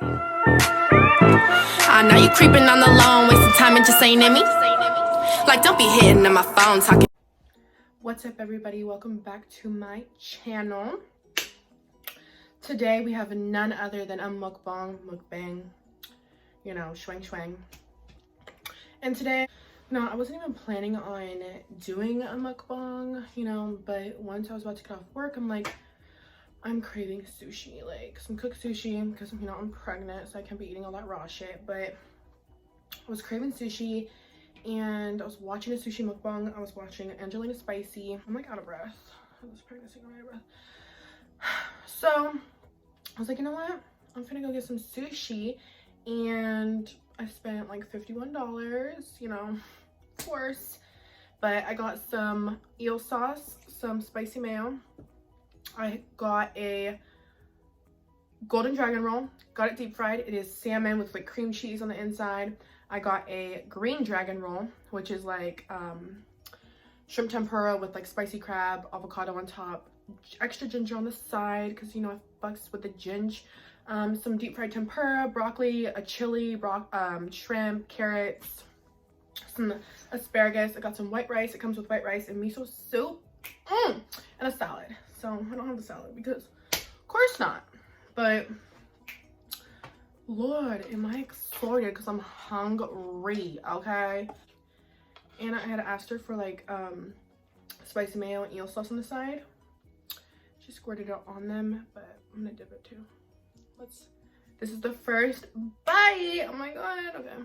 I know you creeping on the lawn, wasting time and just ain't in me. Like, don't be hitting on my phone talking. What's up, everybody? Welcome back to my channel. Today we have none other than a mukbang, you know, swang. And today, I wasn't even planning on doing a mukbang, but once I was about to get off work, I'm like, I'm craving sushi, like some cooked sushi, because I'm pregnant, so I can't be eating all that raw shit. But I was craving sushi, and I was watching a sushi mukbang. I was watching Angelina Spicy. I'm like out of breath. This pregnancy, I'm out of breath. So I was like, you know what? I'm gonna go get some sushi, and I spent like $51, of course. But I got some eel sauce, some spicy mayo. I got a golden dragon roll, got it deep fried. It is salmon with like cream cheese on the inside. I got a green dragon roll, which is like shrimp tempura with like spicy crab, avocado on top, extra ginger on the side because I fucks with the ginger. Some deep fried tempura, broccoli, a chili, shrimp, carrots, some asparagus. I got some white rice. It comes with white rice and miso soup, and a salad. So I don't have the salad because of course not, but Lord, am I excited because I'm hungry, okay? And I had asked her for like spicy mayo and eel sauce on the side. She squirted it on them, but I'm gonna dip it too. This is the first bite. Oh my god, okay.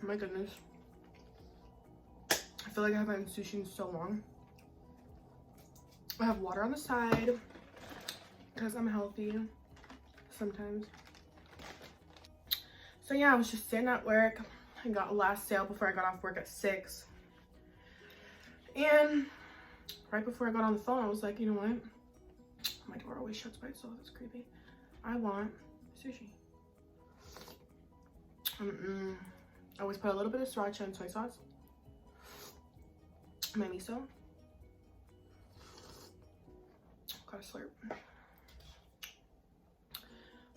My goodness. I feel like I haven't had sushi in so long. I have water on the side because I'm healthy sometimes. So yeah, I was just sitting at work. I got a last sale before I got off work at 6. And right before I got on the phone, I was like, you know what? My door always shuts by itself. That's creepy. I want sushi. I always put a little bit of sriracha and soy sauce. My miso. Gotta slurp.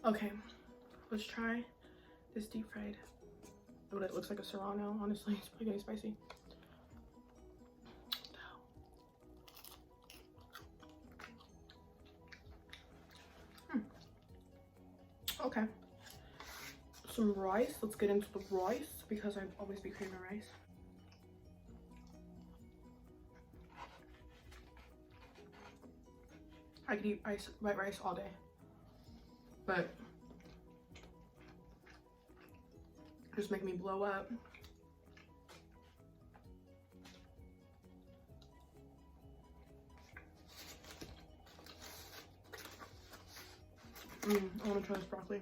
Okay, let's try this deep fried. Oh, it looks like a serrano. Honestly, it's pretty getting spicy. Okay. Some rice. Let's get into the rice because I always be craving rice. I could eat white rice all day, but just make me blow up. I want to try this broccoli.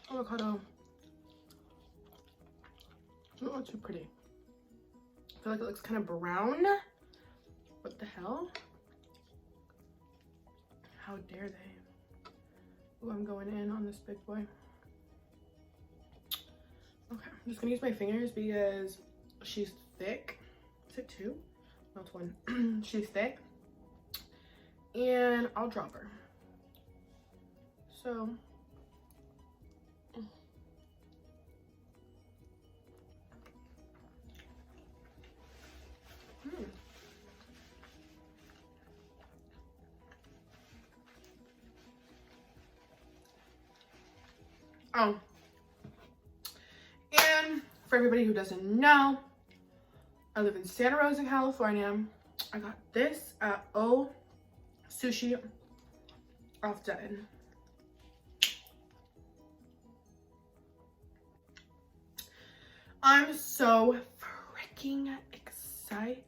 Avocado. Oh, not too pretty. I feel like it looks kind of brown. What the hell? How dare they? Oh, I'm going in on this big boy. Okay, I'm just gonna use my fingers because she's thick. Is it 2? No, it's 1. She's thick. And I'll drop her. So oh, and for everybody who doesn't know, I live in Santa Rosa, California. I got this at A Sushi off Dutton. I'm so freaking excited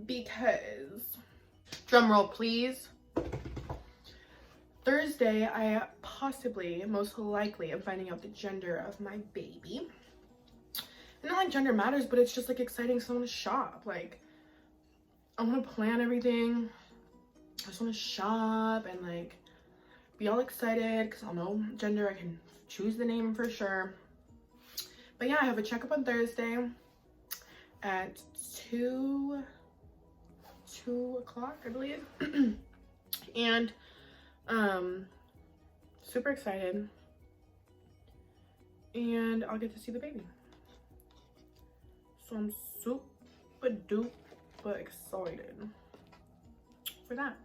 because, drum roll please, Thursday, I possibly, most likely, am finding out the gender of my baby. And not like gender matters, but it's just like exciting. So I want to shop. Like, I want to plan everything. I just want to shop and like be all excited because I'll know gender. I can choose the name for sure. But yeah, I have a checkup on Thursday at 2 o'clock, I believe. And super excited, and I'll get to see the baby, so I'm super duper excited for that.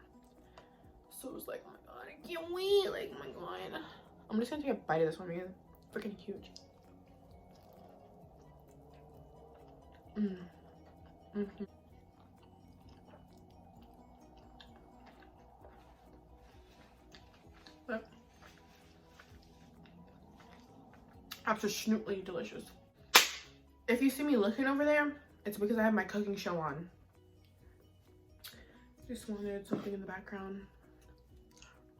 So it was like, oh my god, I can't wait. Like, oh my god, I'm just gonna take a bite of this one because it's freaking huge. But absolutely delicious. If you see me looking over there, it's because I have my cooking show on. Just wanted something in the background,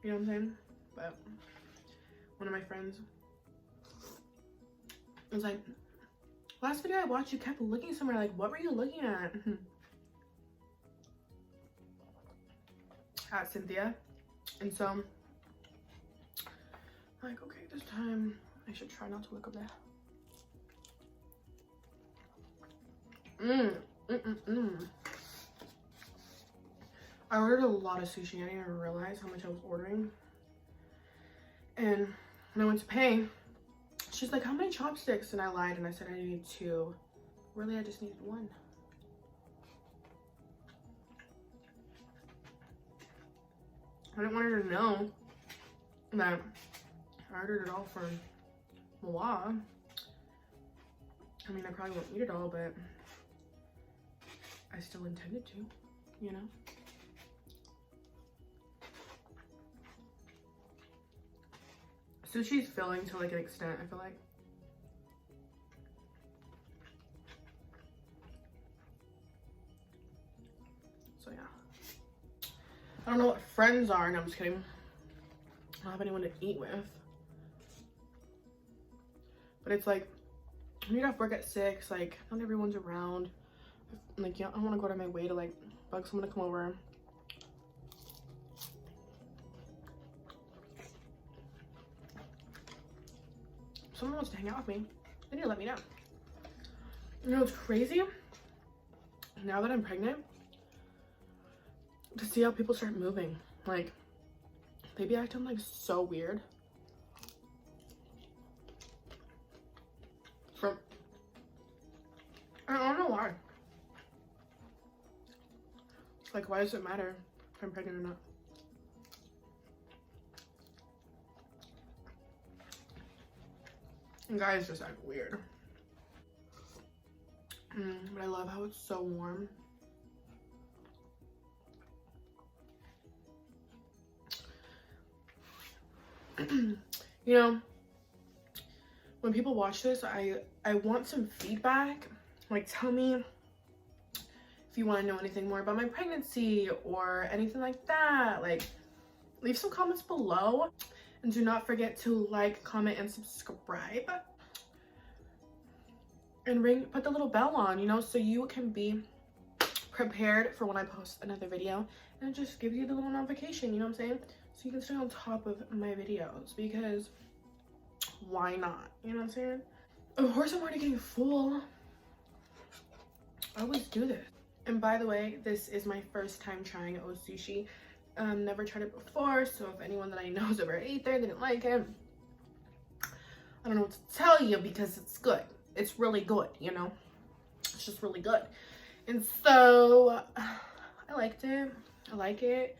you know what I'm saying? But one of my friends was like, last video I watched, you kept looking somewhere. Like, what were you looking at? At Cynthia. And so I'm like, okay, this time I should try not to look up there. I ordered a lot of sushi. I didn't even realize how much I was ordering. And when I went to pay, she's like, how many chopsticks? And I lied and I said I needed 2. Really, I just needed 1. I didn't want her to know that I ordered it all for Moa. I mean, I probably won't eat it all, but I still intended to, you know? Sushi's filling to like an extent, I feel like. So yeah. I don't know what friends are. No, I'm just kidding. I don't have anyone to eat with. But it's like, when you get off work at 6, like, not everyone's around. Like, yeah, I want to go out of my way to like bug someone to come over. If someone wants to hang out with me, they need to let me know. You know what's crazy? Now that I'm pregnant, to see how people start moving. Like, they be acting like so weird. From, I don't know why. Like, why does it matter if I'm pregnant or not? And guys just act weird. But I love how it's so warm. You know, when people watch this, I want some feedback. Like, tell me if you want to know anything more about my pregnancy or anything like that. Like, leave some comments below. And do not forget to like, comment, and subscribe. And put the little bell on, you know, so you can be prepared for when I post another video. And it just gives you the little notification, you know what I'm saying? So you can stay on top of my videos, because why not? You know what I'm saying? Of course I'm already getting full. I always do this. And by the way, this is my first time trying A Sushi. Never tried it before, so if anyone that I know has ever ate there, they didn't like it, I don't know what to tell you, because it's good. It's really good, you know? It's just really good. And so, I liked it. I like it.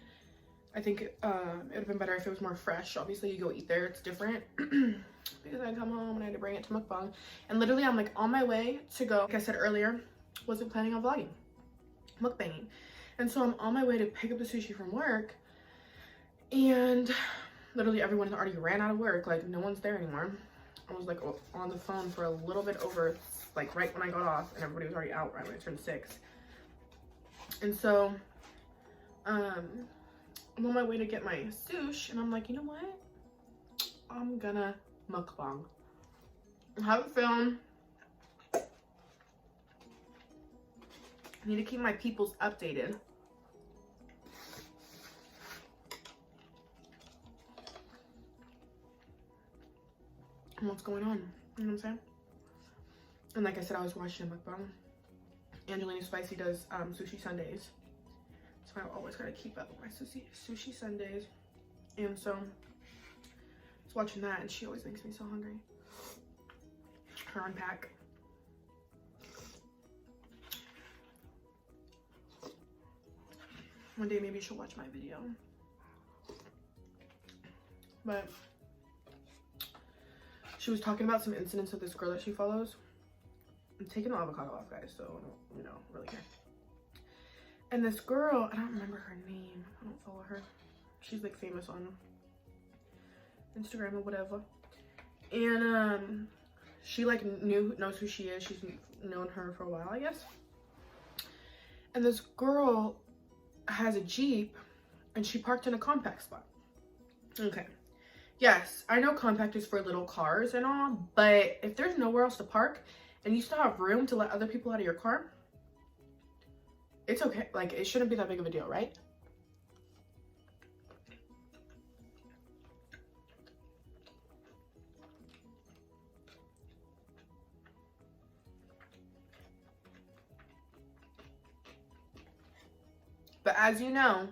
I think it would have been better if it was more fresh. Obviously, you go eat there, it's different. Because I come home and I had to bring it to mukbang. And literally, I'm like on my way to go. Like I said earlier, wasn't planning on vlogging, mukbanging. And so I'm on my way to pick up the sushi from work. And literally everyone already ran out of work. Like, no one's there anymore. I was like on the phone for a little bit over, like right when I got off, and everybody was already out right when it turned 6. And so, I'm on my way to get my sushi, and I'm like, you know what? I'm gonna mukbang. I have a film. I need to keep my peoples updated. And what's going on? You know what I'm saying? And like I said, I was watching a mukbang. Angelina Spicy does sushi Sundays. So I always gotta keep up with my sushi Sundays. And so I was watching that, and she always makes me so hungry. Her unpack. One day maybe she'll watch my video. But she was talking about some incidents of this girl that she follows. I'm taking the avocado off, guys, so I don't, you know, really care. And this girl, I don't remember her name. I don't follow her. She's like famous on Instagram or whatever. And she like knows who she is. She's known her for a while, I guess. And this girl has a Jeep, and she parked in a compact spot. Okay. Yes, I know compact is for little cars and all, but if there's nowhere else to park and you still have room to let other people out of your car, it's okay. Like, it shouldn't be that big of a deal, right? But as you know,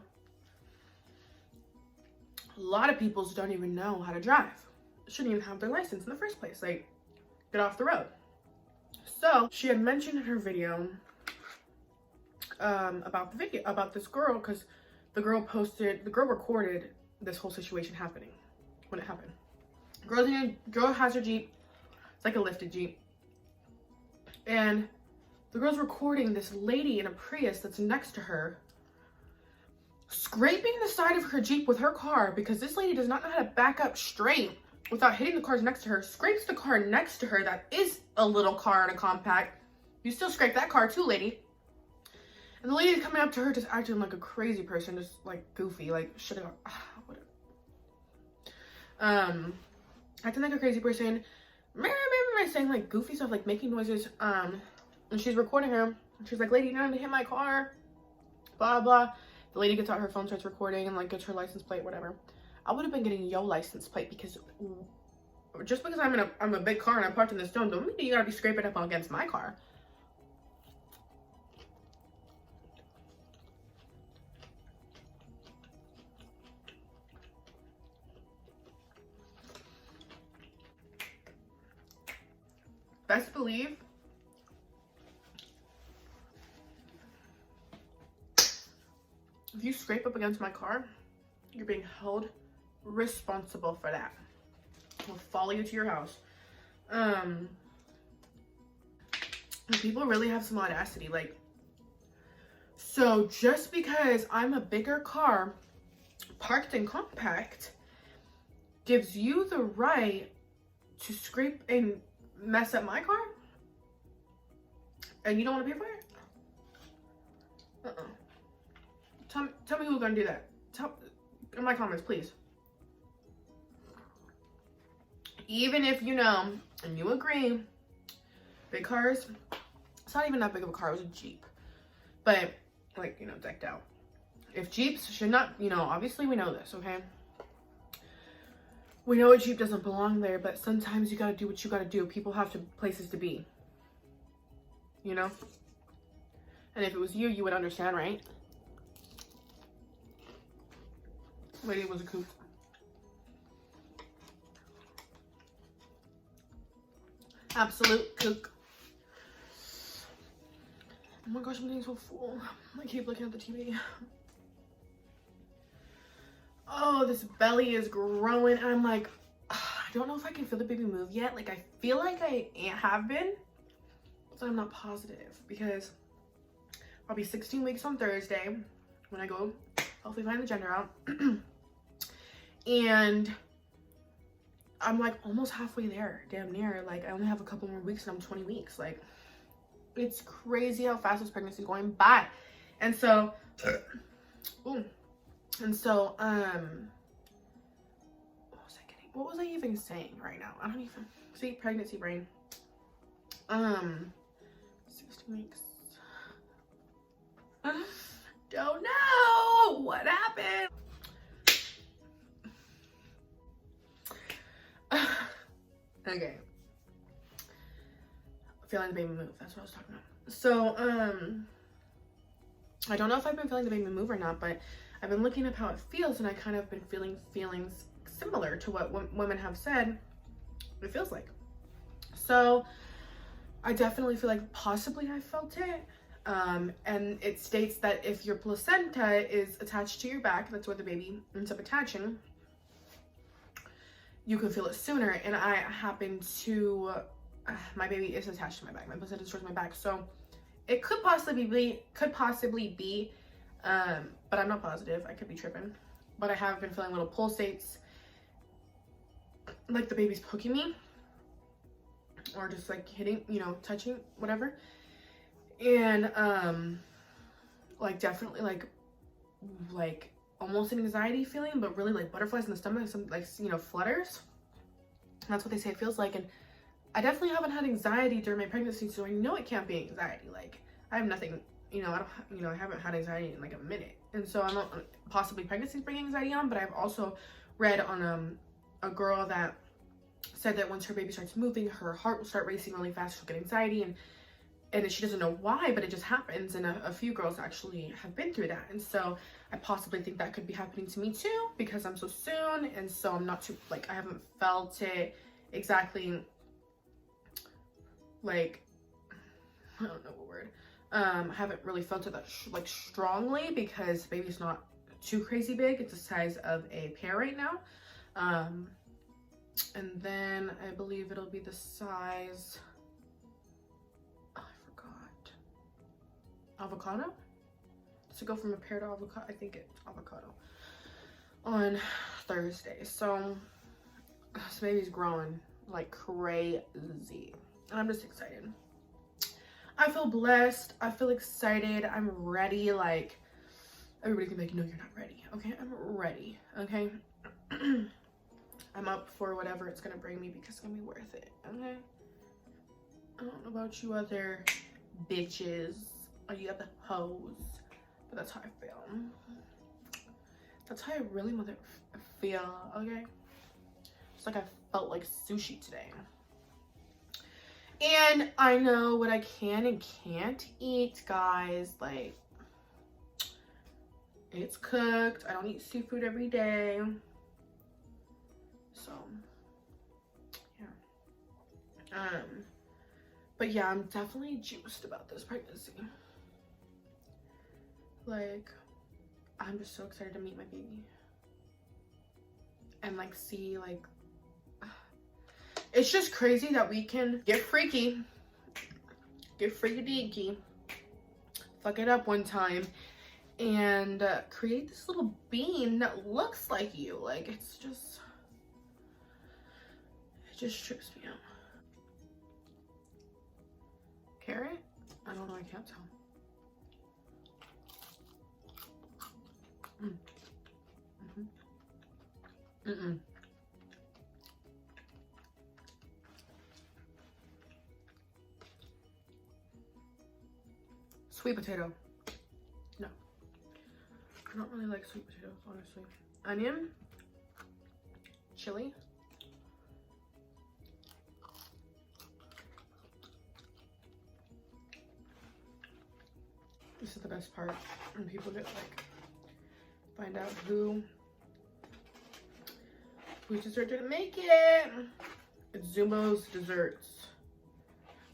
a lot of people don't even know how to drive. Shouldn't even have their license in the first place. Like, get off the road. So she had mentioned in her video about this girl, because the girl recorded this whole situation happening when it happened. Girl has her Jeep. It's like a lifted Jeep. And the girl's recording this lady in a Prius that's next to her, scraping the side of her Jeep with her car, because this lady does not know how to back up straight without hitting the cars next to her. Scrapes the car next to her that is a little car and a compact. You still scrape that car too, lady. And the lady's coming up to her just acting like a crazy person, just like goofy, like shut up. Acting like a crazy person. Saying like goofy stuff, like making noises. And she's recording her. She's like, lady, you're not gonna hit my car. Blah, blah. The lady gets out her phone, starts recording, and like gets her license plate, whatever. I would have been getting your license plate, because just because I'm a big car and I'm parked in this zone, don't mean you gotta be scraping up against my car. Best believe if you scrape up against my car, you're being held responsible for that. I'll follow you to your house. People really have some audacity. Like, so just because I'm a bigger car parked in compact gives you the right to scrape and mess up my car? And you don't want to pay for it? Tell me who's gonna do that. In my comments, please. Even if you know and you agree, big cars, it's not even that big of a car, it was a Jeep. But like, you know, decked out. If Jeeps should not, you know, obviously we know this, okay? We know a Jeep doesn't belong there, but sometimes you gotta do what you gotta do. People have places to be. You know? And if it was you, you would understand, right? Lady was a kook. Absolute kook. Oh my gosh, I'm getting so full. I keep looking at the TV. Oh, this belly is growing. And I'm like, I don't know if I can feel the baby move yet. Like, I feel like I have been, but I'm not positive, because I'll be 16 weeks on Thursday when I go hopefully find the gender out. And I'm like almost halfway there, damn near. Like, I only have a couple more weeks and I'm 20 weeks. Like, it's crazy how fast this pregnancy is going by. And so, ooh, And so, what was I even saying right now? I don't even, see, pregnancy brain. 16 weeks. Don't know what happened. Okay. Feeling the baby move. That's what I was talking about. So, I don't know if I've been feeling the baby move or not, but I've been looking at how it feels, and I kind of been feeling feelings similar to what women have said it feels like. So I definitely feel like possibly I felt it. And it states that if your placenta is attached to your back, that's where the baby ends up attaching, you can feel it sooner. And I happen to, my baby is attached to my back. My placenta is towards my back. So it could possibly be, but I'm not positive. I could be tripping. But I have been feeling little pulsates, like the baby's poking me, or just like hitting, you know, touching, whatever. And like definitely like almost an anxiety feeling, but really like butterflies in the stomach, some like, you know, flutters. That's what they say it feels like. And I definitely haven't had anxiety during my pregnancy, so I know it can't be anxiety. Like I have nothing, you know, I haven't had anxiety in like a minute. And so I'm not, possibly pregnancies bring anxiety on, but I've also read on a girl that said that once her baby starts moving, her heart will start racing really fast, she'll get anxiety, and she doesn't know why, but it just happens. And a few girls actually have been through that. And so I possibly think that could be happening to me too, because I'm so soon, and so I'm not too, like, I haven't felt it exactly, like, I don't know what word, I haven't really felt it that like strongly, because the baby's not too crazy big. It's the size of a pear right now. And then I believe it'll be the size, oh, I forgot, avocado. To go from a pear to avocado, I think it's avocado, on Thursday. So this baby's growing like crazy, and I'm just excited. I feel blessed. I feel excited. I'm ready. Like, everybody can be like, no, you're not ready. Okay, I'm ready. Okay. I'm up for whatever it's gonna bring me, because it's gonna be worth it. Okay. I don't know about you other bitches or you other hoes, but that's how I feel. That's how I really feel. Okay. It's like I felt like sushi today. And I know what I can and can't eat, guys. Like, it's cooked. I don't eat seafood every day. So, yeah. But yeah, I'm definitely juiced about this pregnancy. Like, I'm just so excited to meet my baby. And like see, like, it's just crazy that we can get freaky deaky, fuck it up one time, and create this little being that looks like you. Like, it just trips me out. Carrot? I don't know, I can't tell. Sweet potato. No. I don't really like sweet potatoes, honestly. Onion. Chili. This is the best part, when people get like, find out whose dessert didn't make it. It's Zumbo's Desserts.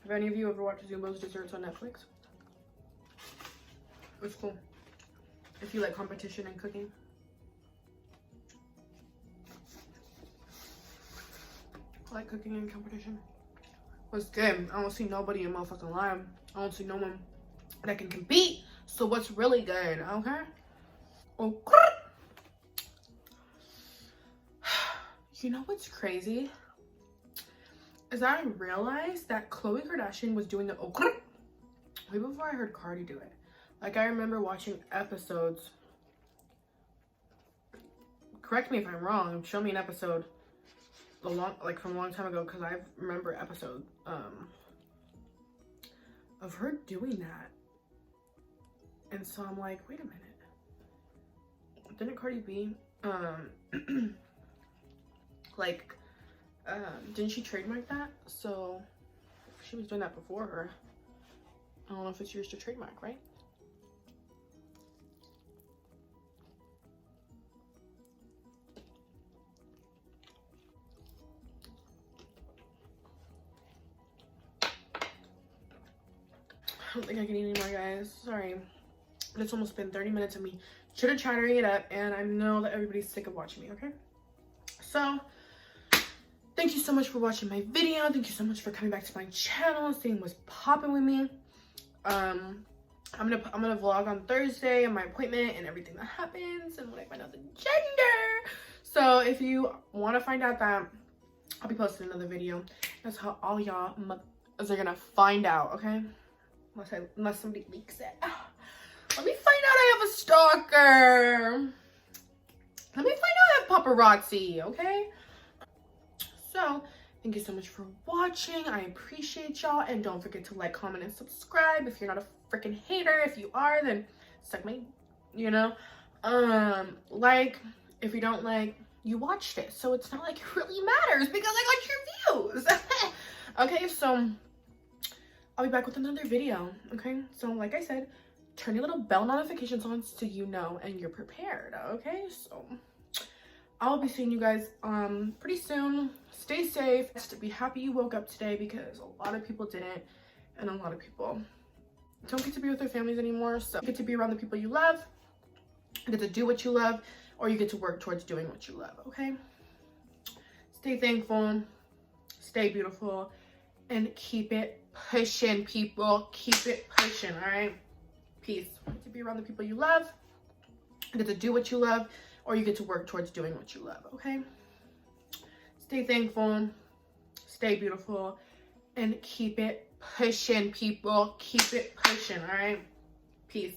Have any of you ever watched Zumbo's Desserts on Netflix? It's cool if you like competition and cooking. I like cooking and competition. What's good? I don't see nobody in motherfucking line. I don't see no one that can compete. So what's really good? Okay. Okay. You know what's crazy? Is I realized that Khloe Kardashian was doing the okra way before I heard Cardi do it. Like, I remember watching episodes correct me if I'm wrong. Show me an episode from a long time ago, because I remember an episode of her doing that. And so I'm like, wait a minute. Didn't Cardi B didn't she trademark that? So if she was doing that before her, I don't know if it's yours to trademark, right? I don't think I can eat anymore, guys. Sorry. It's almost been 30 minutes of me chitter-chattering it up, and I know that everybody's sick of watching me, okay? So, thank you so much for watching my video. Thank you so much for coming back to my channel, seeing what's popping with me. I'm gonna vlog on Thursday on my appointment and everything that happens and when I find out the gender. So if you want to find out that, I'll be posting another video. That's how all y'all are gonna find out, okay? Unless somebody leaks it. Let me find out I have a stalker. Let me find out I have paparazzi, okay? So, thank you so much for watching. I appreciate y'all. And don't forget to like, comment, and subscribe. If you're not a freaking hater. If you are, then suck my, you know. If you don't like, you watched it. So it's not like it really matters because I got your views. Okay, so I'll be back with another video, okay? So like I said, turn your little bell notifications on so you know and you're prepared, okay? So I'll be seeing you guys pretty soon. Stay safe. Be happy you woke up today, because a lot of people didn't, and a lot of people don't get to be with their families anymore. So you get to be around the people you love, you get to do what you love, or you get to work towards doing what you love, okay? Stay thankful, stay beautiful, and keep it pushing, people. Keep it pushing, all right? Peace. To be around the people you love, you get to do what you love, or you get to work towards doing what you love, okay? Stay thankful, stay beautiful, and keep it pushing, people. Keep it pushing, all right? Peace.